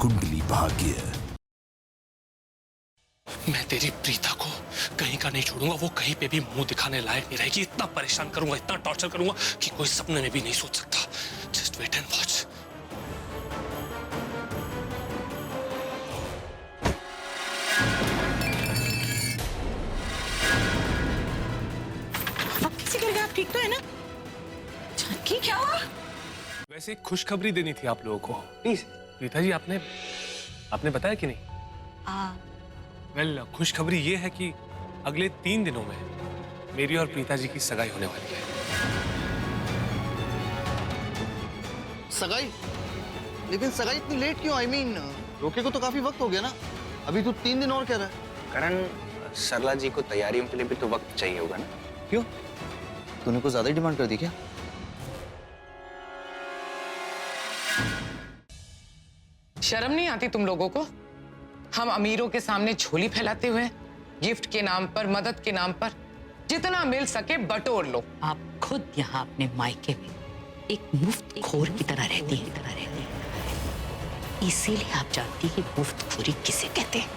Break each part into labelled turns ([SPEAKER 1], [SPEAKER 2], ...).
[SPEAKER 1] कुंडली भाग्य।
[SPEAKER 2] मैं तेरी प्रीता को कहीं का नहीं छोड़ूंगा। वो कहीं पे भी मुंह दिखाने लायक नहीं रहेगी। इतना परेशान करूंगा, इतना टॉर्चर करूंगा कि कोई सपने में भी नहीं सोच सकता। Just wait and watch.
[SPEAKER 3] आप ठीक तो है ना? जानकी क्या हुआ?
[SPEAKER 2] वैसे एक खुशखबरी देनी थी आप लोगों को। प्लीज प्रीता जी, आपने बताया कि नहीं? वेल, खुशखबरी ये है कि अगले 3 दिनों में मेरी और प्रीता जी की सगाई होने वाली है।
[SPEAKER 4] सगाई? लेकिन सगाई इतनी लेट क्यों? रोके को तो काफी वक्त हो गया ना। अभी तो 3 दिन और कह रहा है।
[SPEAKER 5] करण, सरला जी को तैयारियों के लिए भी तो वक्त चाहिए होगा ना?
[SPEAKER 4] क्यों? तूने कुछ ज्यादा ही डिमांड कर दी क्या?
[SPEAKER 6] शर्म नहीं आती तुम लोगों को? हम अमीरों के सामने झोली फैलाते हुए गिफ्ट के नाम पर, मदद के नाम पर जितना मिल सके बटोर लो।
[SPEAKER 3] आप खुद यहाँ अपने मायके में एक मुफ्त खोर की तरह रहती है, इसीलिए आप जानती कि मुफ्त खोरी किसे कहते हैं।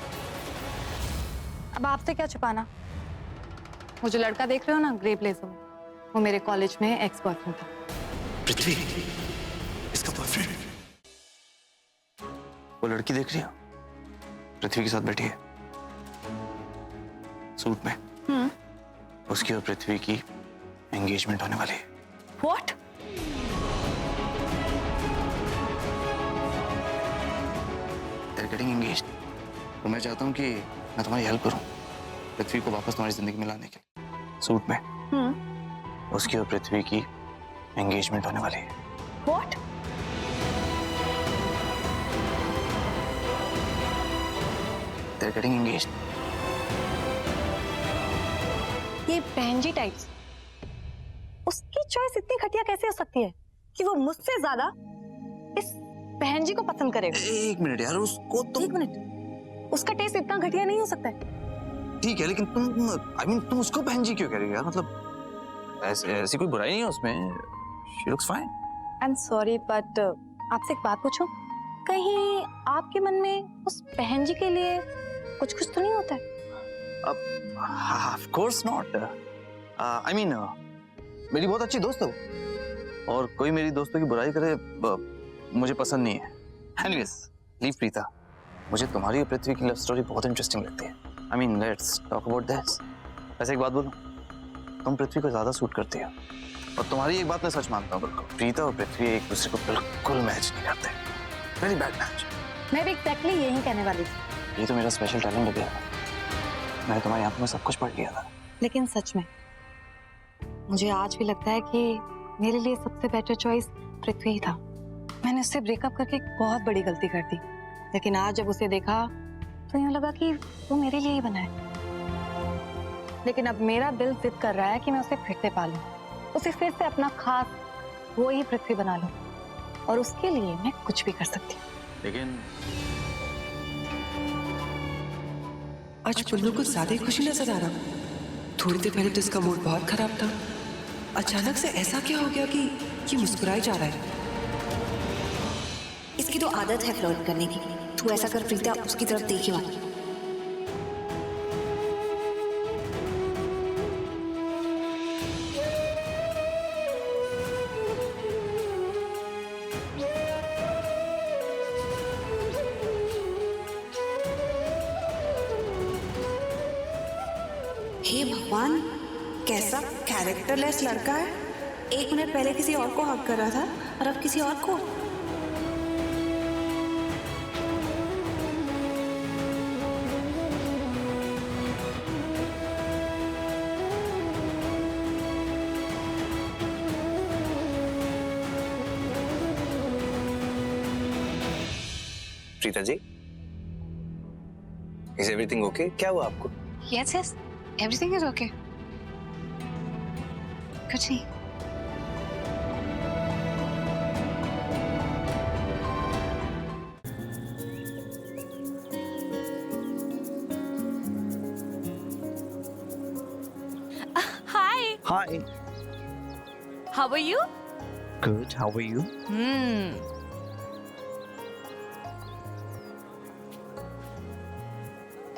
[SPEAKER 7] अब आपसे क्या छुपाना? वो जो लड़का देख रहे हो ना ग्रे ब्लेजर में, वो मेरे कॉलेज में एक्स बॉयफ्रेंड था।
[SPEAKER 2] पृथ्वी, इसका बॉयफ्रेंड?
[SPEAKER 5] वो लड़की देख रही हो? पृथ्वी के साथ बैठी है सूट में। उसकी और पृथ्वी की एंगेजमेंट होने वाली है।
[SPEAKER 7] What?
[SPEAKER 5] They're getting engaged। तो मैं चाहता हूँ कि मैं तुम्हारी हेल्प करूँ पृथ्वी को वापस तुम्हारी जिंदगी में लाने के लिए। सूट में उसकी और पृथ्वी की एंगेजमेंट होने वाली है।
[SPEAKER 7] What?
[SPEAKER 5] They're getting engaged।
[SPEAKER 7] ये बहन जी टाइप्स, उसकी चॉइस इतनी घटिया कैसे हो सकती है कि वो मुझसे ज्यादा इस बहन जी को पसंद करेगा?
[SPEAKER 5] एक मिनट यार, उसको तुम...
[SPEAKER 7] एक मिनट, उसका टेस्ट इतना घटिया नहीं हो सकता है।
[SPEAKER 5] ठीक है, लेकिन तुम उसको बहन जी क्यों कह रही हो यार? मतलब ऐसी कोई बुराई नहीं है उसमें। She looks fine।
[SPEAKER 7] I'm sorry, but आपसे एक बात पूछूं? कहीं आपके मन में उस बहन जी के लिए कुछ तो नहीं होता है?
[SPEAKER 5] Of course not। I mean, मेरी बहुत अच्छी दोस्त है वो, और कोई मेरी दोस्तों की बुराई करे मुझे पसंद नहीं है। Anyways, leave Preeta. मुझे तुम्हारी और पृथ्वी की लव स्टोरी बहुत इंटरेस्टिंग लगती है। I mean, let's talk about this। वैसे एक बात बोलूं, तुम पृथ्वी को ज्यादा सूट करती हो, और तुम्हारी एक बात मैं सच मानता हूँ बिल्कुल। प्रीता और पृथ्वी एक दूसरे को बिल्कुल मैच नहीं करते। Very bad match.
[SPEAKER 7] मैं भी एग्जैक्टली यही कहने वाली थी।
[SPEAKER 5] ये तो मेरा स्पेशल टैलेंट है। मैंने तुम्हारी आंखों में सब कुछ पढ़ लिया था।
[SPEAKER 7] लेकिन सच में मुझे आज भी लगता है कि मेरे लिए सबसे बेटर चॉइस पृथ्वी ही था। मैंने उससे ब्रेकअप करके एक बहुत बड़ी गलती कर दी, लेकिन आज जब उसे देखा तो यूं लगा कि वो मेरे लिए ही बना है। लेकिन अब मेरा दिल जिद कर रहा है कि मैं उसे फिर से पालूं, उसे फिर से अपना खास वो ही पृथ्वी बना लूं, और उसके लिए मैं कुछ भी कर सकती हूँ।
[SPEAKER 5] लेकिन
[SPEAKER 8] आज पुन्नू को ज्यादा ही खुशी नजर आ रहा। थोड़ी देर पहले तो इसका मूड बहुत खराब था, अचानक से ऐसा क्या हो गया कि ये मुस्कुराई जा रहा है?
[SPEAKER 9] इसकी तो आदत है फ्लर्ट करने की। तू ऐसा कर प्रीता, उसकी तरफ देखी मत। हे भगवान, कैसा कैरेक्टरलेस लड़का है। 1 मिनट पहले किसी और को हक कर रहा था और अब किसी और को।
[SPEAKER 5] Preeta ji, is everything okay? क्या हुआ आपको?
[SPEAKER 9] Yes yes, everything is okay. कुछ नहीं।
[SPEAKER 7] Hi,
[SPEAKER 5] hi.
[SPEAKER 7] How are you?
[SPEAKER 5] Good, how are you?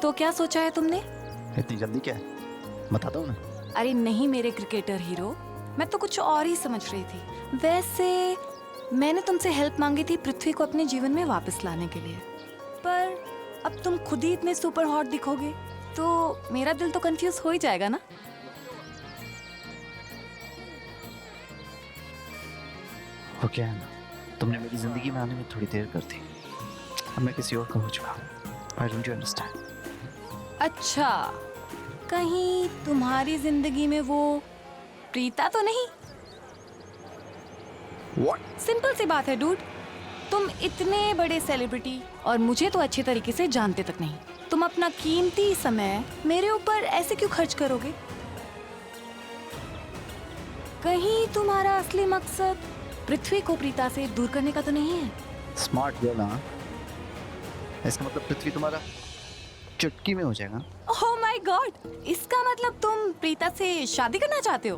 [SPEAKER 1] तो क्या सोचा है तुमने?
[SPEAKER 5] इतनी जल्दी क्या है, बताता हूँ ना।
[SPEAKER 1] अरे नहीं मेरे क्रिकेटर हीरो, मैं तो कुछ और ही समझ रही थी। वैसे मैंने तुमसे हेल्प मांगी थी पृथ्वी को अपने जीवन में वापस लाने के लिए, पर अब तुम खुद ही इतने सुपर हॉट दिखोगे तो मेरा दिल तो कंफ्यूज हो ही जाएगा ना।
[SPEAKER 5] वो क्या है ना, तुमने मेरी जिंदगी में आने में थोड़ी देर कर दी, अब मैं किसी और का हो चुका हूँ। Why don't you understand?
[SPEAKER 1] अच्छा, कहीं तुम्हारी जिंदगी में वो प्रीता तो नहीं?
[SPEAKER 5] What?
[SPEAKER 1] सिंपल सी बात है डूड, तुम इतने बड़े सेलिब्रिटी और मुझे तो अच्छे तरीके से जानते तक नहीं, तुम अपना कीमती समय मेरे ऊपर ऐसे क्यों खर्च करोगे? कहीं तुम्हारा असली मकसद पृथ्वी को प्रीता से दूर करने का तो नहीं है?
[SPEAKER 5] स्मार्ट गर्ल, हाँ। इसका मतलब पृथ्वी तुम्हारा चुटकी में हो जाएगा।
[SPEAKER 1] ओह माय गॉड, इसका मतलब तुम प्रीता से शादी करना चाहते हो?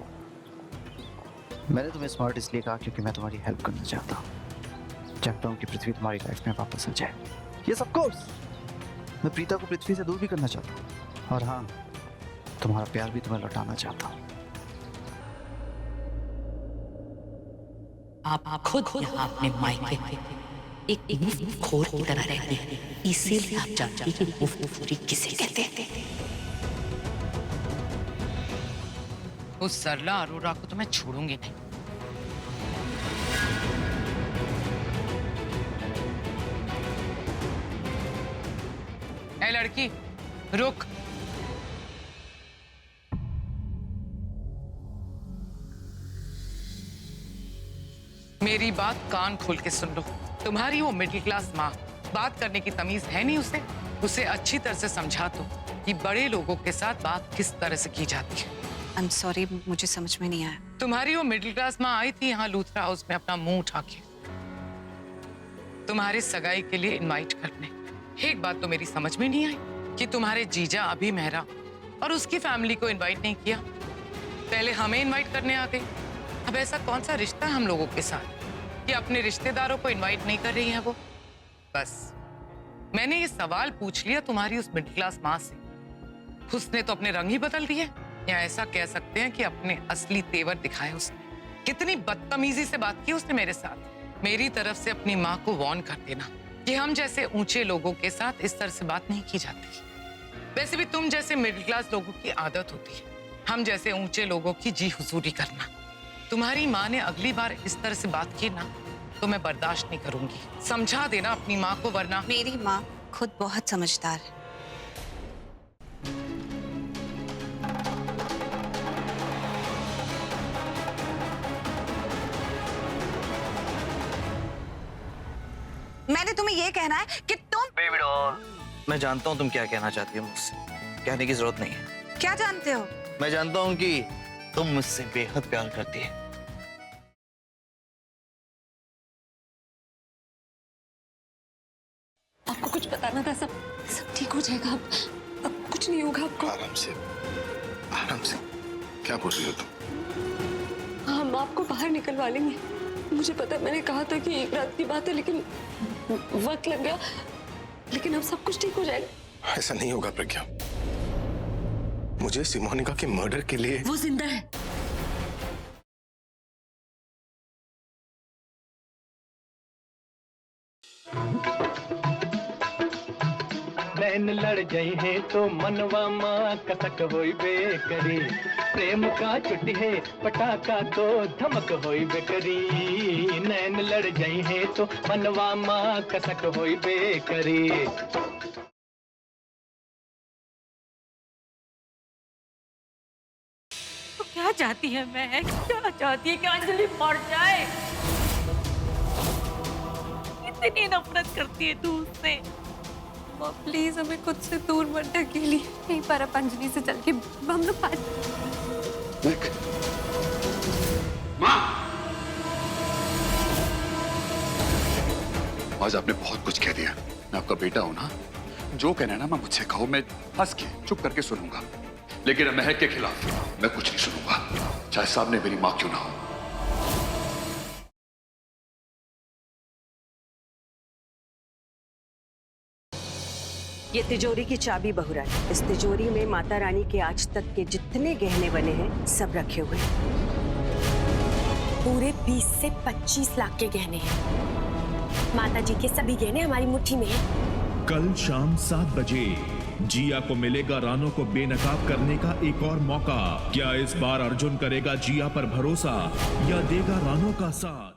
[SPEAKER 5] मैंने तुम्हें स्मार्ट इसलिए कहा क्योंकि मैं तुम्हारी हेल्प करना चाहता हूँ कि पृथ्वी तुम्हारी लाइफ में वापस आ जाए। यस ऑफ कोर्स, मैं प्रीता को पृथ्वी से दूर भी करना चाहता हूँ, और हाँ, तुम्हारा प्यार भी तुम्हें लौटाना चाहता हूँ।
[SPEAKER 3] आप खुद यहाँ अपने मायके में एक मुफ्तखोर की तरह रहती है, इसीलिए आप जानती हैं कि मुफ्तखोरी किसे कहते हैं।
[SPEAKER 6] उस सरला अरोरा को तो मैं छोड़ूंगी नहीं। ए लड़की, रुक। मेरी बात कान खोल के सुन लो। तुम्हारी वो मिडिल क्लास माँ, बात करने की तमीज है नहीं उसे अच्छी तरह से समझा दो कि बड़े लोगों के साथ बात किस तरह से की जाती है।
[SPEAKER 9] आई एम सॉरी, मुझे समझ में नहीं आया।
[SPEAKER 6] तुम्हारी वो मिडिल क्लास माँ आई थी यहाँ लूथरा हाउस में अपना मुंह उठा के तुम्हारी सगाई के लिए इनवाइट करने। एक बात तो मेरी समझ में नहीं आई कि तुम्हारे जीजा अभी मेहरा और उसकी फैमिली को इनवाइट नहीं किया, पहले हमें इनवाइट करने आ गई। अब ऐसा कौन सा रिश्ता है हम लोगों के साथ कि अपने रिश्तेदारों को इनवाइट नहीं कर रही है वो? बस मैंने ये सवाल पूछ लिया तुम्हारी उस मिडिल क्लास माँ से, उसने तो अपने रंग ही बदल दिए, या ऐसा कह सकते हैं कि अपने असली तेवर दिखाए उसने। कितनी बदतमीजी से बात की उसने मेरे साथ। मेरी तरफ से अपनी माँ को वार्न कर देना कि हम जैसे ऊंचे लोगों के साथ इस तरह से बात नहीं की जाती। वैसे भी तुम जैसे मिडिल क्लास लोगों की आदत होती है हम जैसे ऊंचे लोगों की जी हुजूरी करना। तुम्हारी माँ ने अगली बार इस तरह से बात की ना तो मैं बर्दाश्त नहीं करूंगी। समझा देना अपनी माँ को, वरना।
[SPEAKER 9] मेरी माँ खुद बहुत समझदार है। मैंने तुम्हें ये कहना है कि तुम
[SPEAKER 5] बेबी डॉल, मैं जानता हूँ तुम क्या कहना चाहती हो मुझसे, कहने की जरूरत नहीं है।
[SPEAKER 9] क्या जानते हो?
[SPEAKER 5] मैं जानता हूँ कि तुम मुझसे बेहद प्यार करती है।
[SPEAKER 7] आपको कुछ बताना था, सब सब ठीक हो जाएगा। अब कुछ नहीं होगा आपको।
[SPEAKER 10] आराम से, आराम से। क्या बोल रही हो तुम?
[SPEAKER 7] हम आपको बाहर निकलवा लेंगे। मुझे पता है, मैंने कहा था कि एक रात की बात है, लेकिन वक्त लग गया। लेकिन अब सब कुछ ठीक हो जाएगा।
[SPEAKER 10] ऐसा नहीं होगा प्रज्ञा, मुझे सिमोनिका के मर्डर के लिए।
[SPEAKER 7] वो जिंदा है।
[SPEAKER 11] नैन लड़ गई है तो मनवा माँ कसक होई बेकरी, प्रेम का चुटी है पटाखा तो धमक होई बेकरी। नैन लड़ गई है तो मनवा माँ कसक होई बेकरी।
[SPEAKER 1] तो क्या चाहती है मैं, क्या चाहती है कि अंजलि मर जाए? इतनी नफरत करती है तू उससे। प्लीज हमें खुद से दूर मत ढकेली। कहीं पर अब अंजलि से चल के हम लोग
[SPEAKER 10] देख माँ, आज आपने बहुत कुछ कह दिया। मैं आपका बेटा हूं ना, जो कहना है ना मैं मुझसे कहो, मैं हंस के चुप करके सुनूंगा, लेकिन महक के खिलाफ मैं कुछ नहीं सुनूंगा, चाहे सामने मेरी माँ क्यों ना हो।
[SPEAKER 12] ये तिजोरी की चाबी बहुरा है। इस तिजोरी में माता रानी के आज तक के जितने गहने बने हैं सब रखे हुए हैं।
[SPEAKER 9] पूरे 20 से 25 लाख के गहने हैं। माता जी के सभी गहने हमारी मुट्ठी में हैं।
[SPEAKER 13] कल शाम 7 बजे जिया को मिलेगा रानो को बेनकाब करने का एक और मौका। क्या इस बार अर्जुन करेगा जिया पर भरोसा या देगा रानो का साथ?